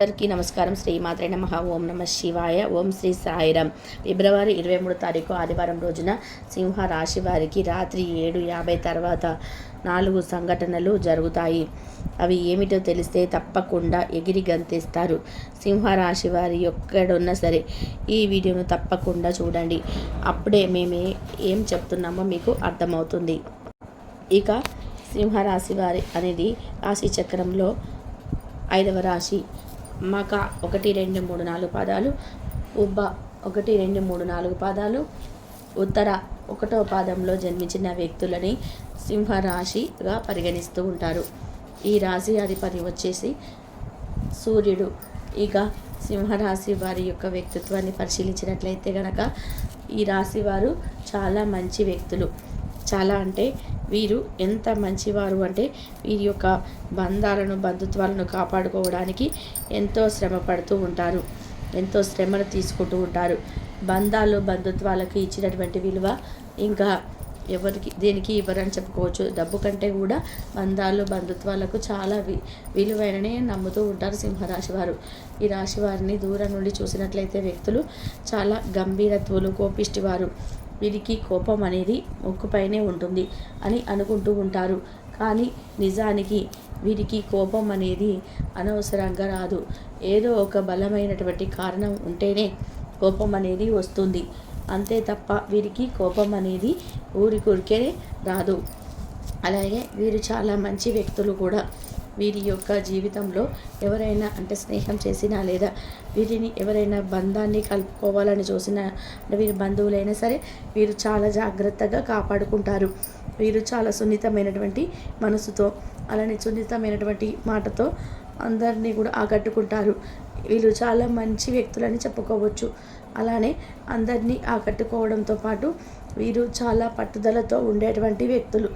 అందరికీ నమస్కారం. శ్రీమాత్రే నమః. ఓం నమ శివాయ. ఓం శ్రీ సాయిరామ్. ఫిబ్రవరి 23 తారీఖు ఆదివారం రోజున సింహ రాశి వారికి రాత్రి 7:50 తర్వాత 4 సంఘటనలు జరుగుతాయి. అవి ఏమిటో తెలిస్తే తప్పకుండా ఎగిరి గంతేస్తారు. సింహరాశి వారి ఎక్కడున్నా సరే ఈ వీడియోను తప్పకుండా చూడండి. అప్పుడే మేము ఏం చెప్తున్నామో మీకు అర్థమవుతుంది. ఇక సింహరాశి వారి అనేది రాశి చక్రంలో 5వ రాశి. మక 1, 2, 3, 4 పాదాలు, ఉబ్బ 1, 2, 3, 4 పాదాలు, ఉత్తర 1వ పాదంలో జన్మించిన వ్యక్తులని సింహరాశిగా పరిగణిస్తూ ఉంటారు. ఈ రాశి అధిపతి వచ్చేసి సూర్యుడు. ఇక సింహరాశి వారి యొక్క వ్యక్తిత్వాన్ని పరిశీలించినట్లయితే గనక ఈ రాశి వారు చాలా మంచి వ్యక్తులు. చాలా అంటే వీరు ఎంత మంచివారు అంటే వీరి యొక్క బంధుత్వాలను కాపాడుకోవడానికి ఎంతో శ్రమ పడుతూ ఉంటారు. ఎంతో శ్రమను తీసుకుంటూ ఉంటారు. బంధుత్వాలకి ఇచ్చినటువంటి విలువ ఇంకా దేనికి ఇవ్వరని చెప్పుకోవచ్చు. డబ్బు కంటే కూడా బంధుత్వాలకు చాలా విలువైననే నమ్ముతూ ఉంటారు సింహరాశి వారు. ఈ రాశి వారిని దూరం నుండి చూసినట్లయితే వ్యక్తులు చాలా గంభీరత్వులు, కోపిష్టివారు. వీరికి కోపం అనేది ముక్కుపైనే ఉంటుంది అని అనుకుంటూ ఉంటారు. కానీ నిజానికి వీరికి కోపం అనేది అనవసరంగా రాదు. ఏదో ఒక బలమైనటువంటి కారణం ఉంటేనే కోపం అనేది వస్తుంది. అంతే తప్ప వీరికి కోపం అనేది ఊరికే రాదు. అలాగే వీరు చాలా మంచి వ్యక్తులు కూడా. వీరి యొక్క జీవితంలో ఎవరైనా అంటే స్నేహం చేసినా లేదా వీరిని ఎవరైనా బంధాన్ని కలుపుకోవాలని చూసినా అంటే వీరి బంధువులైనా సరే వీరు చాలా జాగ్రత్తగా కాపాడుకుంటారు. వీరు చాలా సున్నితమైనటువంటి మనసుతో అలానే సున్నితమైనటువంటి మాటతో అందరినీ కూడా ఆకట్టుకుంటారు. వీళ్ళు చాలా మంచి వ్యక్తులని చెప్పుకోవచ్చు. అలానే అందరినీ ఆకట్టుకోవడంతో పాటు వీరు చాలా పట్టుదలతో ఉండేటువంటి వ్యక్తులు.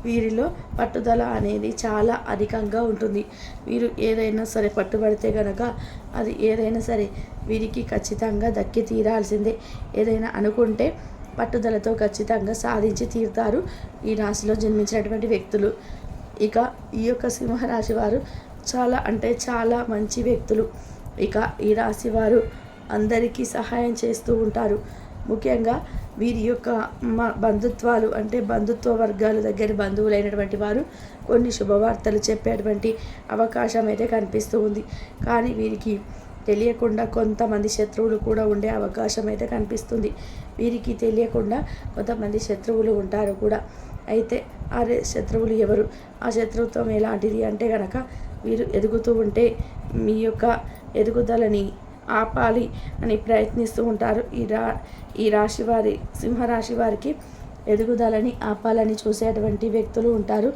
వీరిలో పట్టుదల అనేది చాలా అధికంగా ఉంటుంది. వీరు ఏదైనా సరే పట్టుబడితే కనుక అది ఏదైనా సరే వీరికి ఖచ్చితంగా దక్కి తీరాల్సిందే. ఏదైనా అనుకుంటే పట్టుదలతో ఖచ్చితంగా సాధించి తీరుతారు ఈ రాశిలో జన్మించినటువంటి వ్యక్తులు. ఇక ఈ యొక్క సింహరాశి వారు చాలా అంటే చాలా మంచి వ్యక్తులు. ఇక ఈ రాశి వారు అందరికీ సహాయం చేస్తూ ఉంటారు. ముఖ్యంగా వీరి యొక్క బంధుత్వాలు అంటే బంధుత్వ వర్గాల దగ్గర బంధువులైనటువంటి వారు కొన్ని శుభవార్తలు చెప్పేటువంటి అవకాశం అయితే కనిపిస్తూ ఉంది. కానీ వీరికి తెలియకుండా కొంతమంది శత్రువులు కూడా ఉండే అవకాశం అయితే కనిపిస్తుంది. వీరికి తెలియకుండా కొంతమంది శత్రువులు ఉంటారు కూడా. అయితే ఆ శత్రువులు ఎవరు? ఆ శత్రుత్వం ఎలాంటిది అంటే కనుక వీరు ఎదుగుతూ ఉంటే మీ యొక్క ఎదుగుదలని ఆపాలి అని ప్రయత్నిస్తూ ఉంటారు. ఈ రాశి వారి సింహరాశి వారికి ఎదుగుదలని ఆపాలని చూసేటువంటి వ్యక్తులు ఉంటారు.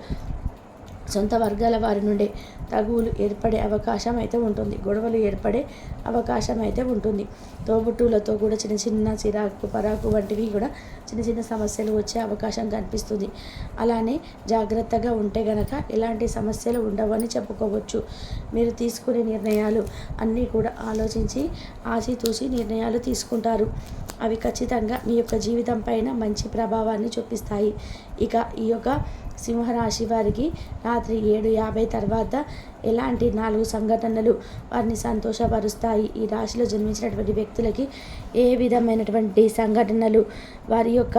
సొంత వర్గాల వారి నుండే తగువులు ఏర్పడే అవకాశం అయితే ఉంటుంది. గొడవలు ఏర్పడే అవకాశం అయితే ఉంటుంది. తోబుట్టువులతో కూడా చిన్న చిన్న చిరాకు పరాకు వంటివి కూడా చిన్న చిన్న సమస్యలు వచ్చే అవకాశం కనిపిస్తుంది. అలానే జాగ్రత్తగా ఉంటే గనక ఎలాంటి సమస్యలు ఉండవని చెప్పుకోవచ్చు. మీరు తీసుకునే నిర్ణయాలు అన్నీ కూడా ఆలోచించి ఆచితూచి నిర్ణయాలు తీసుకుంటారు. అవి ఖచ్చితంగా మీ యొక్క జీవితం పైన మంచి ప్రభావాన్ని చూపిస్తాయి. ఇక ఈ యొక్క సింహరాశి వారికి రాత్రి 7:50 తర్వాత ఎలాంటి 4 సంఘటనలు వారిని సంతోషపరుస్తాయి? ఈ రాశిలో జన్మించినటువంటి వ్యక్తులకి ఏ విధమైనటువంటి సంఘటనలు వారి యొక్క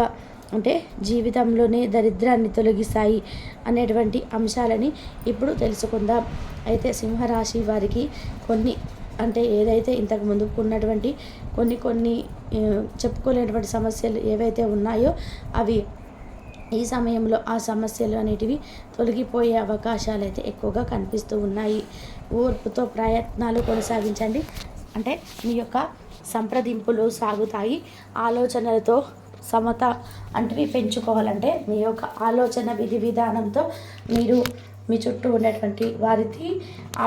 అంటే జీవితంలోనే దరిద్రాన్ని తొలగిస్తాయి అనేటువంటి అంశాలని ఇప్పుడు తెలుసుకుందాం. అయితే సింహరాశి వారికి కొన్ని అంటే ఏదైతే ఇంతకు ముందుకు ఉన్నటువంటి కొన్ని చెప్పుకోలేనటువంటి సమస్యలు ఏవైతే ఉన్నాయో అవి ఈ సమయంలో ఆ సమస్యలు అనేటివి తొలగిపోయే అవకాశాలు అయితే ఎక్కువగా కనిపిస్తూ ఉన్నాయి. ఓర్పుతో ప్రయత్నాలు కొనసాగించండి. అంటే మీ యొక్క సంప్రదింపులు సాగుతాయి. ఆలోచనలతో సమత అంటివి పెంచుకోవాలంటే మీ యొక్క ఆలోచన విధానంతో మీరు మీ చుట్టూ ఉన్నటువంటి వారికి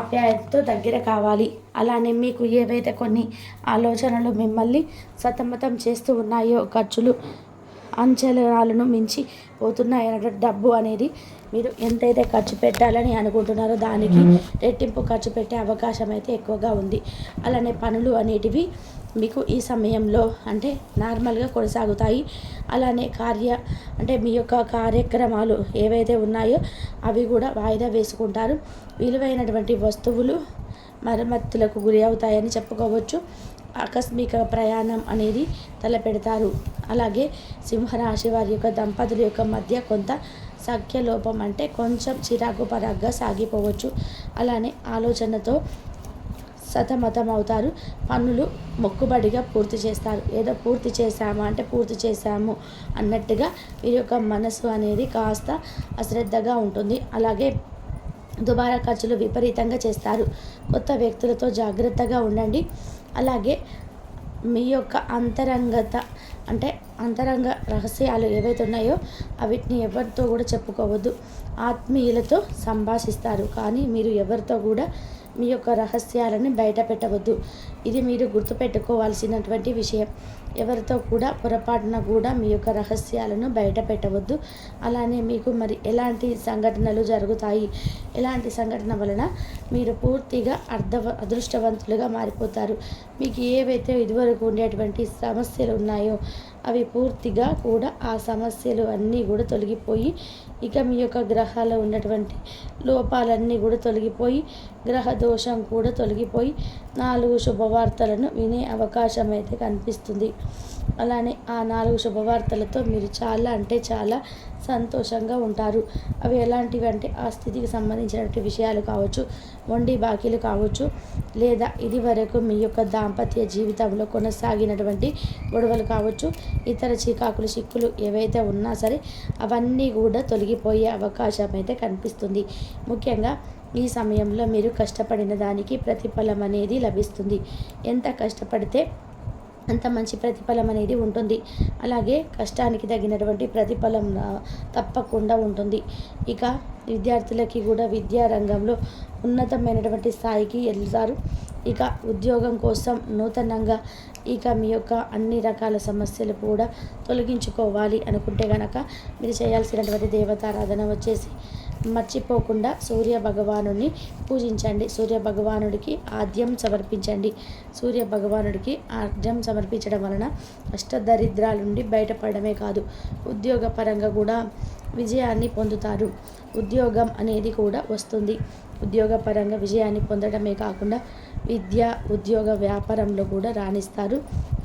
ఆప్యాయతతో దగ్గర కావాలి. అలానే మీకు ఏవైతే కొన్ని ఆలోచనలు మిమ్మల్ని సతమతం చేస్తూ ఉన్నాయో ఖర్చులు అంచనాలను మించి పోతున్నాయన్నట్టు డబ్బు అనేది మీరు ఎంతైతే ఖర్చు పెట్టాలని అనుకుంటున్నారో దానికి రెట్టింపు ఖర్చు పెట్టే అవకాశం అయితే ఎక్కువగా ఉంది. అలానే పనులు అనేటివి మీకు ఈ సమయంలో అంటే నార్మల్గా కొనసాగుతాయి. అలానే అంటే మీ యొక్క కార్యక్రమాలు ఏవైతే ఉన్నాయో అవి కూడా వాయిదా వేసుకుంటారు. విలువైనటువంటి వస్తువులు మరమ్మతులకు గురి అవుతాయని చెప్పుకోవచ్చు. ఆకస్మిక ప్రయాణం అనేది తలపెడతారు. అలాగే సింహరాశి వారి యొక్క దంపతుల యొక్క మధ్య కొంత సఖ్యలోపం అంటే కొంచెం చిరాకు పరాగ్గా సాగిపోవచ్చు. అలానే ఆలోచనతో సతమతం అవుతారు. పనులు మొక్కుబడిగా పూర్తి చేస్తారు. ఏదో పూర్తి చేశామా అంటే పూర్తి చేశాము అన్నట్టుగా వీరి యొక్క మనసు అనేది కాస్త అశ్రద్ధగా ఉంటుంది. అలాగే దుబారా ఖర్చులు విపరీతంగా చేస్తారు. కొత్త వ్యక్తులతో జాగ్రత్తగా ఉండండి. అలాగే మీ యొక్క అంతరంగ రహస్యాలు ఏవైతే ఉన్నాయో వీటిని ఎవరితో కూడా చెప్పుకోవద్దు. ఆత్మీయులతో సంభాషిస్తారు, కానీ మీరు ఎవరితో కూడా మీ యొక్క రహస్యాలను బయట పెట్టవద్దు. ఇది మీరు గుర్తుపెట్టుకోవాల్సినటువంటి విషయం. ఎవరితో కూడా పొరపాటున కూడా మీ యొక్క రహస్యాలను బయట పెట్టవద్దు. అలానే మీకు మరి ఎలాంటి సంఘటనలు జరుగుతాయి, ఎలాంటి సంఘటన వలన మీరు పూర్తిగా అదృష్టవంతులుగా మారిపోతారు. మీకు ఏవైతే ఇదివరకు ఉండేటువంటి సమస్యలు ఉన్నాయో అవి పూర్తిగా కూడా ఆ సమస్యలు అన్నీ కూడా తొలగిపోయి ఇక మీ యొక్క గ్రహాల్లో ఉన్నటువంటి లోపాలన్నీ కూడా తొలగిపోయి గ్రహ దోషం కూడా తొలగిపోయి 4 శుభవార్తలను వినే అవకాశం అయితే కనిపిస్తుంది. అలానే ఆ 4 శుభవార్తలతో మీరు చాలా అంటే చాలా సంతోషంగా ఉంటారు. అవి ఎలాంటివి అంటే ఆ స్థితికి సంబంధించినటువంటి విషయాలు కావచ్చు, మొండి బాకీలు కావచ్చు, లేదా ఇది వరకు మీ యొక్క దాంపత్య జీవితంలో కొనసాగినటువంటి గొడవలు కావచ్చు, ఇతర చికాకులు చిక్కులు ఏవైతే ఉన్నా సరే అవన్నీ కూడా తొలగిపోయే అవకాశం అయితే కనిపిస్తుంది. ముఖ్యంగా ఈ సమయంలో మీరు కష్టపడిన దానికి ప్రతిఫలం అనేది లభిస్తుంది. ఎంత కష్టపడితే అంత మంచి ప్రతిఫలం అనేది ఉంటుంది. అలాగే కష్టానికి తగినటువంటి ప్రతిఫలం తప్పకుండా ఉంటుంది. ఇక విద్యార్థులకి కూడా విద్యా రంగంలో ఉన్నతమైనటువంటి స్థాయికి వెళ్తారు. ఇక ఉద్యోగం కోసం నూతనంగా ఇక మీ యొక్క అన్ని రకాల సమస్యలు కూడా తొలగించుకోవాలి అనుకుంటే కనుక మీరు చేయాల్సినటువంటి దేవతారాధన వచ్చేసి మర్చిపోకుండా సూర్య భగవానుడిని పూజించండి. సూర్య భగవానుడికి ఆద్యం సమర్పించండి. సూర్య భగవానుడికి ఆద్యం సమర్పించడం వలన అష్టదరిద్రాల నుండి బయటపడమే కాదు, ఉద్యోగపరంగా కూడా విజయాన్ని పొందుతారు. ఉద్యోగం అనేది కూడా వస్తుంది. ఉద్యోగపరంగా విజయాన్ని పొందడమే కాకుండా విద్య, ఉద్యోగ, వ్యాపారంలో కూడా రాణిస్తారు.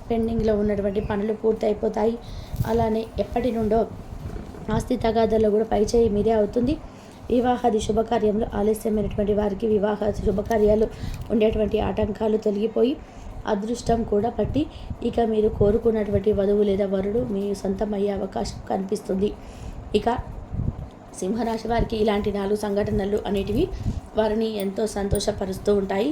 పెండింగ్లో ఉన్నటువంటి పనులు పూర్తయిపోతాయి. అలానే ఎప్పటి నుండో ఆస్తి తగాదాల్లో కూడా పైచేయి మీదే అవుతుంది. వివాహాది శుభకార్యంలో ఆలస్యమైనటువంటి వారికి వివాహ శుభకార్యాలు ఉండేటువంటి ఆటంకాలు తొలగిపోయి అదృష్టం కూడా పట్టి ఇక మీరు కోరుకున్నటువంటి వధువు లేదా వరుడు మీ సొంతమయ్యే అవకాశం కనిపిస్తుంది. ఇక సింహరాశి వారికి ఇలాంటి 4 సంఘటనలు అనేటివి వారిని ఎంతో సంతోషపరుస్తూ ఉంటాయి.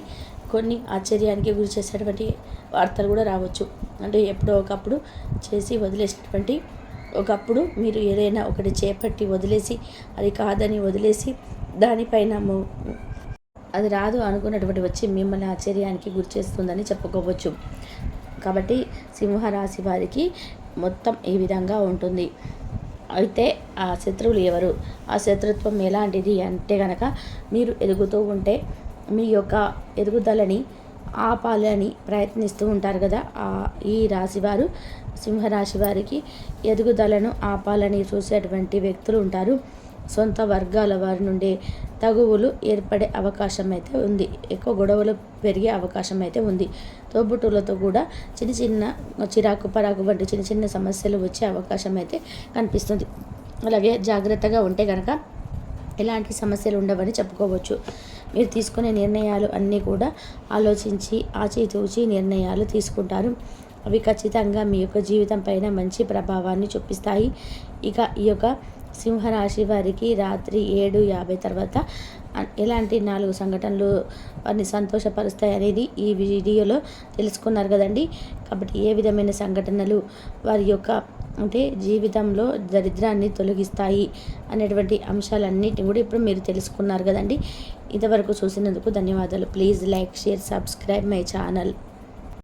కొన్ని ఆశ్చర్యానికి గురి చేసేటువంటి వార్తలు కూడా రావచ్చు. అంటే ఎప్పుడో ఒకప్పుడు చేసి వదిలేసినటువంటి, ఒకప్పుడు మీరు ఏదైనా ఒకటి చేపట్టి వదిలేసి అది కాదని వదిలేసి దానిపైన అది రాదు అనుకున్నటువంటి వచ్చి మిమ్మల్ని ఆశ్చర్యానికి గురి చేస్తుందని చెప్పుకోవచ్చు. కాబట్టి సింహరాశి వారికి మొత్తం ఈ విధంగా ఉంటుంది. అయితే ఆ శత్రువులు ఎవరు, ఆ శత్రుత్వం ఎలాంటిది అంటే కనుక మీరు ఎదుగుతూ ఉంటే మీ యొక్క ఎదుగుదలని ఆపాలని ప్రయత్నిస్తూ ఉంటారు కదా, ఈ రాశివారు సింహరాశి వారికి ఎదుగుదలను ఆపాలని చూసేటువంటి వ్యక్తులు ఉంటారు. సొంత వర్గాల వారి నుండి తగువులు ఏర్పడే అవకాశం అయితే ఉంది. ఎక్కువ గొడవలు పెరిగే అవకాశం అయితే ఉంది. తోబుట్టులతో కూడా చిన్న చిన్న చిరాకు పరాకు వంటి చిన్న చిన్న సమస్యలు వచ్చే అవకాశం అయితే కనిపిస్తుంది. అలాగే జాగ్రత్తగా ఉంటే కనుక ఎలాంటి సమస్యలు ఉండవని చెప్పుకోవచ్చు. మీరు తీసుకునే నిర్ణయాలు అన్నీ కూడా ఆలోచించి ఆచితూచి నిర్ణయాలు తీసుకుంటారు. అవి ఖచ్చితంగా మీ యొక్క జీవితం పైన మంచి ప్రభావాన్ని చూపిస్తాయి. ఇక ఈ యొక్క సింహరాశి వారికి రాత్రి 7:50 తర్వాత ఎలాంటి 4 సంఘటనలు వారిని సంతోషపరుస్తాయి అనేది ఈ వీడియోలో తెలుసుకున్నారు కదండి. కాబట్టి ఏ విధమైన సంఘటనలు వారి యొక్క అంటే జీవితంలో దరిద్రాన్ని తొలగిస్తాయి అనేటువంటి అంశాలన్నిటిని కూడా ఇప్పుడు మీరు తెలుసుకున్నారు కదండి. ఇంతవరకు చూసినందుకు ధన్యవాదాలు. Please like, share, subscribe my channel.